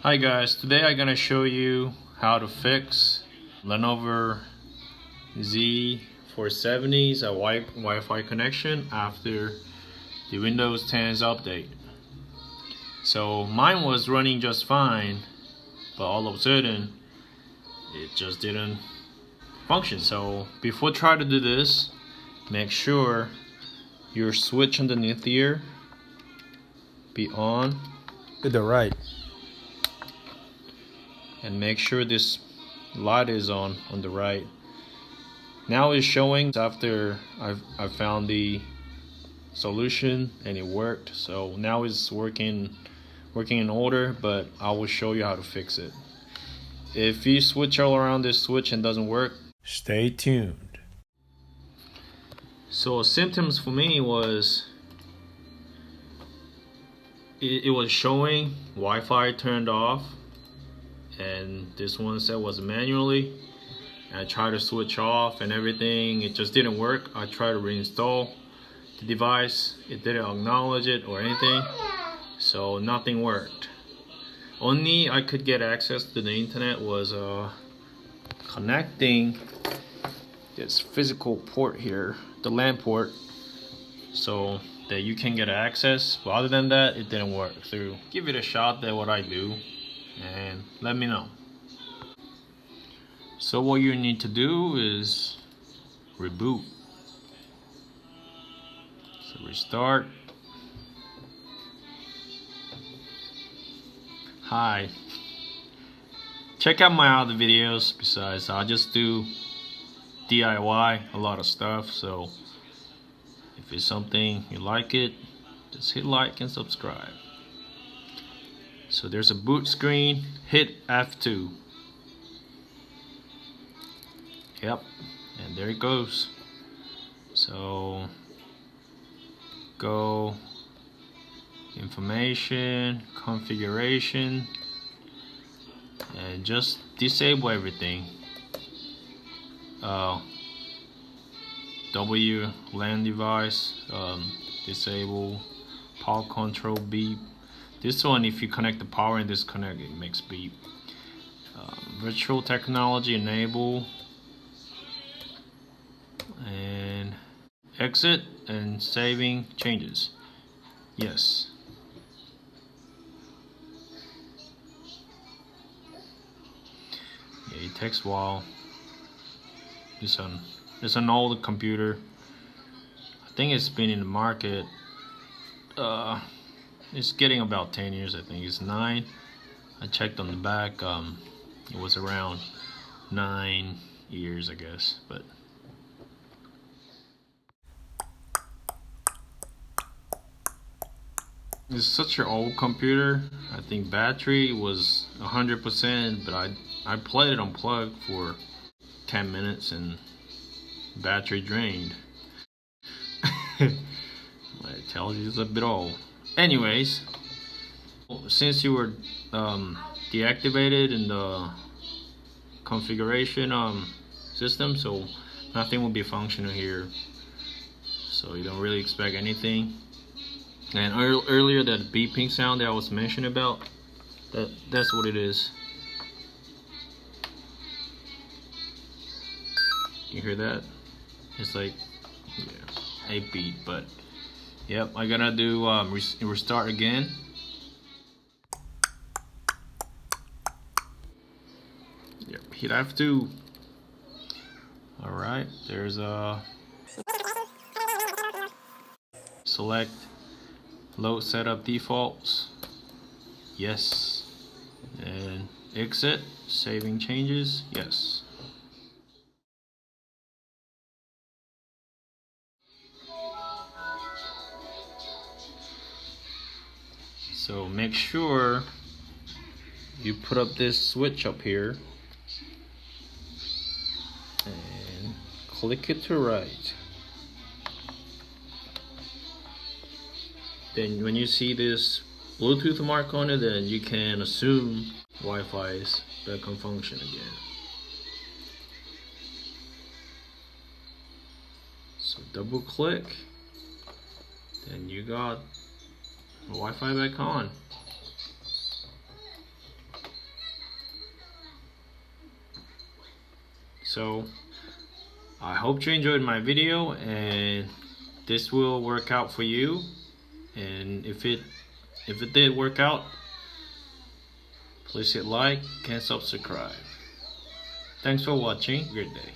Hi guys, today I'm gonna show you how to fix Lenovo Z470's Wi-Fi connection after the Windows 10's update. So mine was running just fine, but all of a sudden it just didn't function. So before try to do this, make sure your switch underneath here be on to the right, and make sure this light is on the right. Now it's showing after I found the solution and it worked. So now it's working in order, but I will show you how to fix it. If you switch all around this switch and doesn't work, stay tuned. So symptoms for me was it was showing Wi-Fi turned off, and this one said was manually. I tried to switch off and everything, it just didn't work. I tried to reinstall the device, it didn't acknowledge it or anything, so nothing worked. Only I could get access to the internet was connecting this physical port here, the LAN port, so that you can get access. But other than that, it didn't work. So give it a shot, that's what I do, and let me know. So what you need to do is reboot. So restart. Hi. Check out my other videos. Besides, I just do DIY a lot of stuff. So if it's something you like it, just hit like and subscribe. So there's a boot screen. Hit F2. Yep, and there it goes. So go information, configuration, and just disable everything. WLAN device, disable power control beep. This one, if you connect the power and disconnect, it makes beep. Virtual technology enable, and exit and saving changes. Yes. Yeah, it takes a while. It's an old computer. I think it's been in the market. It's getting about 10 years. I think it's 9. I checked on the back. It was around 9 years, I guess. But it's such an old computer. I think battery was 100%, but I played it unplugged for 10 minutes and battery drained. It tells you it's a bit old. Anyways, since you were deactivated in the configuration system, so nothing will be functional here. So you don't really expect anything. And earlier that beeping sound that I was mentioning about, that's what it is. You hear that? It's like, yeah, a beep. But yep, I'm gonna do restart again. Yep, hit F2. All right, there's a select load setup defaults. Yes. And exit, saving changes. Yes. So make sure you put up this switch up here and click it to right. Then when you see this Bluetooth mark on it, then you can assume Wi-Fi is back on function again. So double click, then you got Wi-Fi back on. So I hope you enjoyed my video and this will work out for you, and if it did work out, please hit like and subscribe. Thanks for watching. Good day.